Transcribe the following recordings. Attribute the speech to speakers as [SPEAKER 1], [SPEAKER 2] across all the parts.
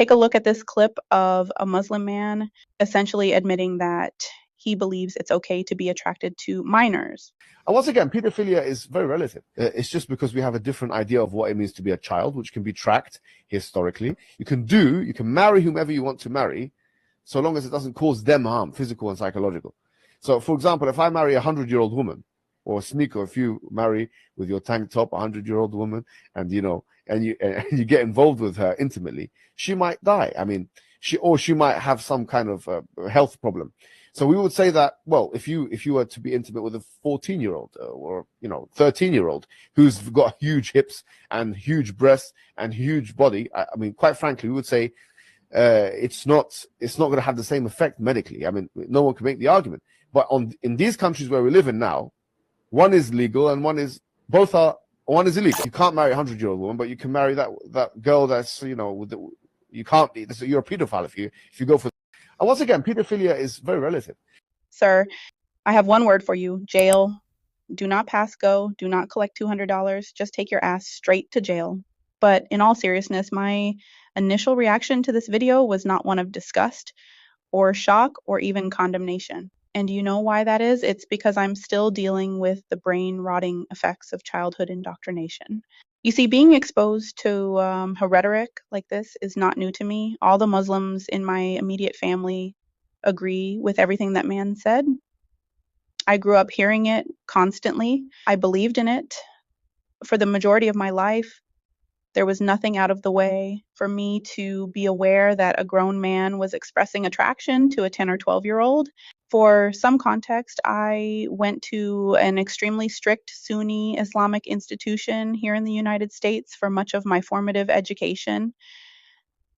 [SPEAKER 1] Take a look at this clip of a Muslim man essentially admitting that he believes it's okay to be attracted to minors.
[SPEAKER 2] And once again, pedophilia is very relative. It's just because we have a different idea of what it means to be a child, which can be tracked historically. You can marry whomever you want to marry, so long as it doesn't cause them harm, physical and psychological. So, for example, if I marry a 100-year-old woman, or Sneaker, if you marry with your tank top a 100-year-old woman, and you get involved with her intimately, she might die. I mean, she might have some kind of health problem. So we would say that, well, if you were to be intimate with a 14-year-old or 13-year-old who's got huge hips and huge breasts and huge body, I mean, quite frankly, we would say it's not going to have the same effect medically. I mean, no one can make the argument. But in these countries where we live in now, one is legal and one is illegal. You can't marry a 100-year-old woman, but you can marry that girl that's you can't be. You're a pedophile if you go for. And once again, pedophilia is very relative.
[SPEAKER 1] Sir, I have one word for you: jail. Do not pass go. Do not collect $200. Just take your ass straight to jail. But in all seriousness, my initial reaction to this video was not one of disgust or shock or even condemnation. And do you know why that is? It's because I'm still dealing with the brain rotting effects of childhood indoctrination. You see, being exposed to a rhetoric like this is not new to me. All the Muslims in my immediate family agree with everything that man said. I grew up hearing it constantly. I believed in it. For the majority of my life, there was nothing out of the way for me to be aware that a grown man was expressing attraction to a 10 or 12-year-old. For some context, I went to an extremely strict Sunni Islamic institution here in the United States for much of my formative education.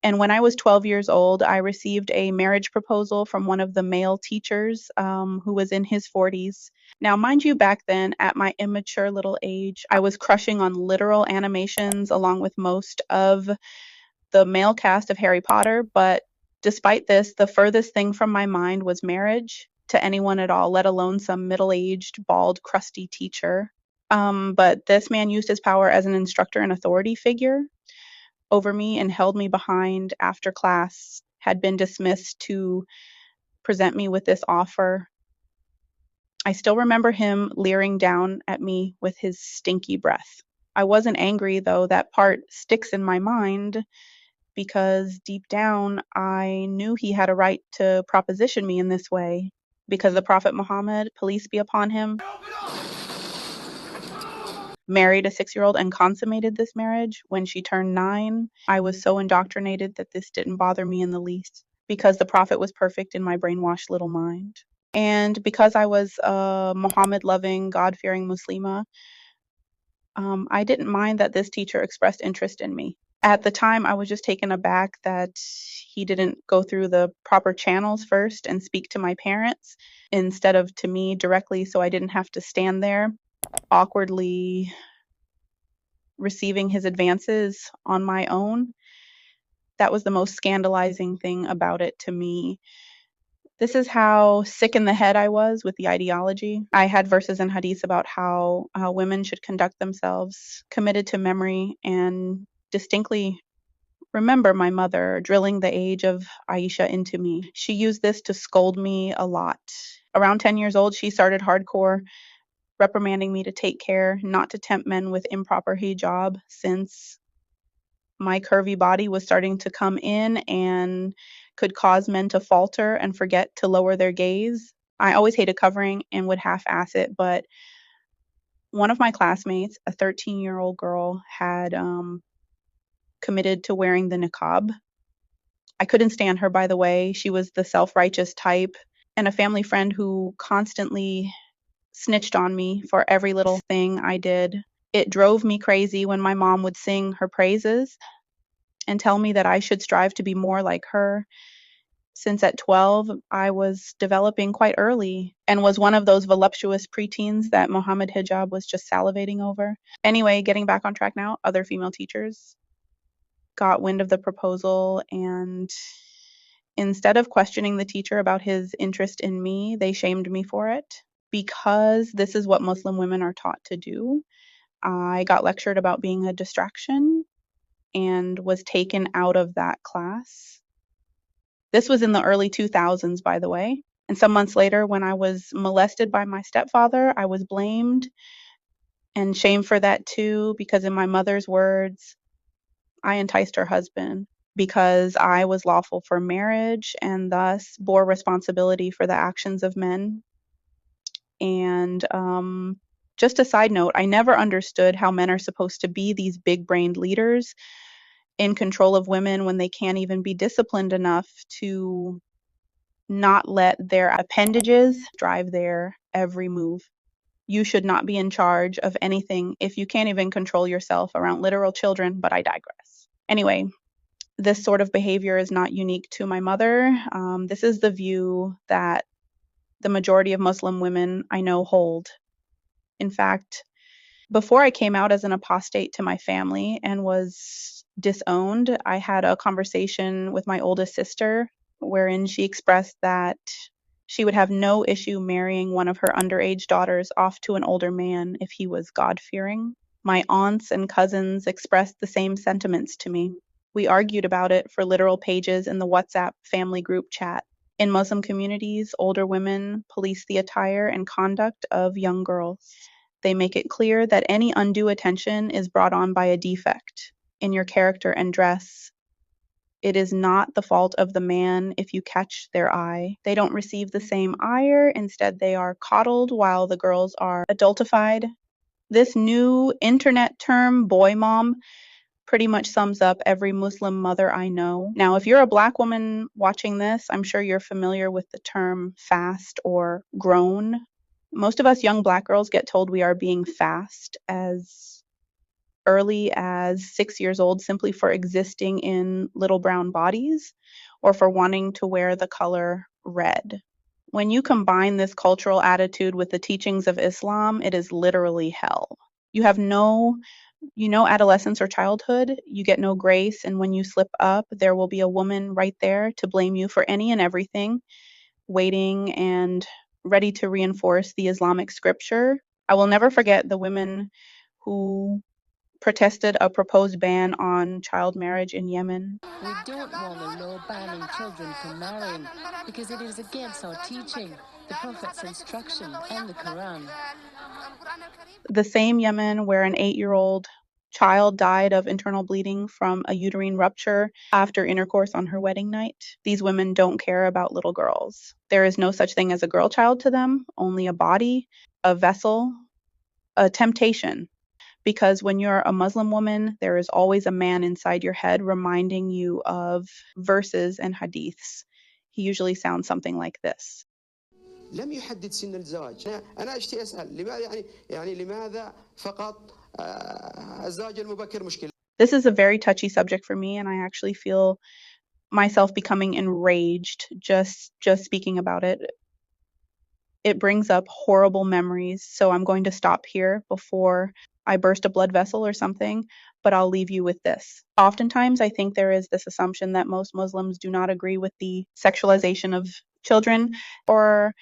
[SPEAKER 1] And when I was 12 years old, I received a marriage proposal from one of the male teachers who was in his 40s. Now, mind you, back then, at my immature little age, I was crushing on literal animations along with most of the male cast of Harry Potter. But despite this, the furthest thing from my mind was marriage to anyone at all, let alone some middle-aged, bald, crusty teacher. But this man used his power as an instructor and authority figure over me and held me behind after class had been dismissed to present me with this offer. I still remember him leering down at me with his stinky breath. I wasn't angry, though. That part sticks in my mind because deep down I knew he had a right to proposition me in this way, because the Prophet Muhammad, peace be upon him, married a 6-year-old and consummated this marriage when she turned 9. I was so indoctrinated that this didn't bother me in the least, because the Prophet was perfect in my brainwashed little mind. And because I was a Muhammad-loving, God-fearing Muslima, I didn't mind that this teacher expressed interest in me. At the time, I was just taken aback that he didn't go through the proper channels first and speak to my parents instead of to me directly, so I didn't have to stand there awkwardly receiving his advances on my own. That was the most scandalizing thing about it to me. This is how sick in the head I was with the ideology. I had verses and hadiths about how women should conduct themselves, committed to memory, and distinctly remember my mother drilling the age of Aisha into me. She used this to scold me a lot. Around 10 years old, she started hardcore reprimanding me to take care not to tempt men with improper hijab, since my curvy body was starting to come in and could cause men to falter and forget to lower their gaze. I always hated covering and would half-ass it, but one of my classmates, a 13-year-old girl, had committed to wearing the niqab. I couldn't stand her, by the way. She was the self-righteous type, and a family friend who constantly snitched on me for every little thing I did. It drove me crazy when my mom would sing her praises and tell me that I should strive to be more like her, since at 12 I was developing quite early and was one of those voluptuous preteens that Mohammed hijab was just salivating over. Anyway, getting back on track now, other female teachers got wind of the proposal, and instead of questioning the teacher about his interest in me, they shamed me for it. Because this is what Muslim women are taught to do, I got lectured about being a distraction and was taken out of that class. This was in the early 2000s, by the way. And some months later, when I was molested by my stepfather, I was blamed and shamed for that too, because in my mother's words, I enticed her husband because I was lawful for marriage and thus bore responsibility for the actions of men. And just a side note, I never understood how men are supposed to be these big-brained leaders in control of women when they can't even be disciplined enough to not let their appendages drive their every move. You should not be in charge of anything if you can't even control yourself around literal children, but I digress. Anyway, this sort of behavior is not unique to my mother. This is the view that the majority of Muslim women I know hold. In fact, before I came out as an apostate to my family and was disowned, I had a conversation with my oldest sister wherein she expressed that she would have no issue marrying one of her underage daughters off to an older man if he was God-fearing. My aunts and cousins expressed the same sentiments to me. We argued about it for literal pages in the WhatsApp family group chat. In Muslim communities, older women police the attire and conduct of young girls. They make it clear that any undue attention is brought on by a defect in your character and dress. It is not the fault of the man if you catch their eye. They don't receive the same ire. Instead, they are coddled while the girls are adultified. This new internet term, boy mom, pretty much sums up every Muslim mother I know. Now, if you're a Black woman watching this, I'm sure you're familiar with the term fast or grown. Most of us young Black girls get told we are being fast as early as 6 years old simply for existing in little brown bodies or for wanting to wear the color red. When you combine this cultural attitude with the teachings of Islam, it is literally hell. You have no adolescence or childhood, you get no grace, and when you slip up, there will be a woman right there to blame you for any and everything, waiting and ready to reinforce the Islamic scripture. I will never forget the women who protested a proposed ban on child marriage in Yemen.
[SPEAKER 3] We don't want a law banning children from marrying because it is against our teaching, the Prophet's instruction, and the Quran.
[SPEAKER 1] The same Yemen where an 8-year-old child died of internal bleeding from a uterine rupture after intercourse on her wedding night. These women don't care about little girls. There is no such thing as a girl child to them, only a body, a vessel, a temptation. Because when you're a Muslim woman, there is always a man inside your head reminding you of verses and hadiths. He usually sounds something like this.
[SPEAKER 4] لم يحدد سن الزواج. أنا أشتي أسأل لماذا لماذا فقط الزواج المبكر مشكلة.
[SPEAKER 1] This is a very touchy subject for me, and I actually feel myself becoming enraged just speaking about it. It brings up horrible memories, so I'm going to stop here before I burst a blood vessel or something, but I'll leave you with this. Oftentimes, I think there is this assumption that most Muslims do not agree with the sexualization of children, or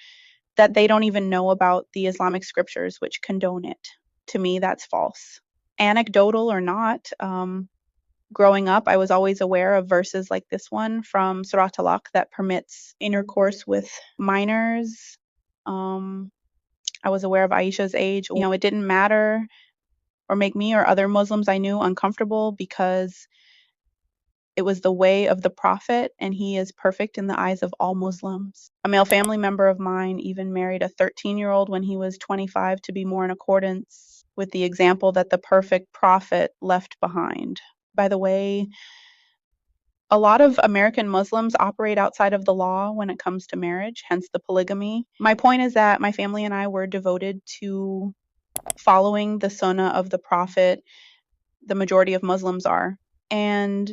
[SPEAKER 1] that they don't even know about the Islamic scriptures which condone it. To me, that's false. Anecdotal or not, growing up, I was always aware of verses like this one from Surah Talaq that permits intercourse with minors. I was aware of Aisha's age. It didn't matter or make me or other Muslims I knew uncomfortable because it was the way of the Prophet, and he is perfect in the eyes of all Muslims. A male family member of mine even married a 13-year-old when he was 25 to be more in accordance with the example that the perfect Prophet left behind. By the way, a lot of American Muslims operate outside of the law when it comes to marriage, hence the polygamy. My point is that my family and I were devoted to following the sunnah of the Prophet. The majority of Muslims are. And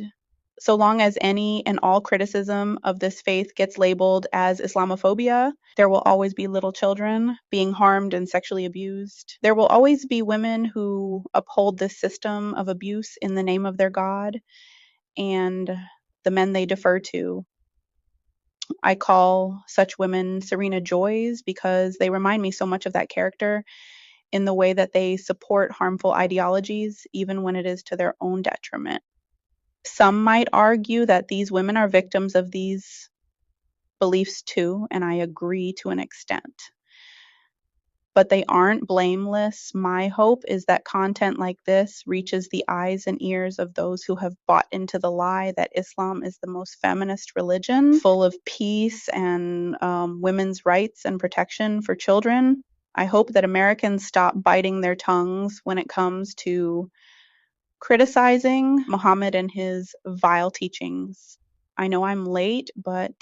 [SPEAKER 1] so long as any and all criticism of this faith gets labeled as Islamophobia, there will always be little children being harmed and sexually abused. There will always be women who uphold this system of abuse in the name of their God and the men they defer to. I call such women Serena Joys because they remind me so much of that character in the way that they support harmful ideologies, even when it is to their own detriment. Some might argue that these women are victims of these beliefs too, and I agree to an extent. But they aren't blameless. My hope is that content like this reaches the eyes and ears of those who have bought into the lie that Islam is the most feminist religion, full of peace and women's rights and protection for children. I hope that Americans stop biting their tongues when it comes to criticizing Muhammad and his vile teachings. I know I'm late, but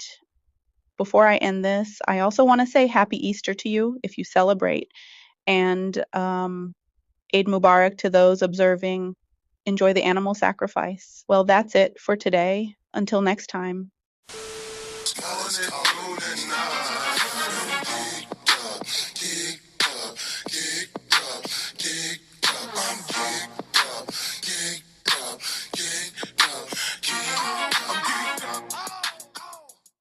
[SPEAKER 1] before I end this, I also want to say Happy Easter to you if you celebrate, and Eid Mubarak to those observing. Enjoy the animal sacrifice. Well, that's it for today. Until next time.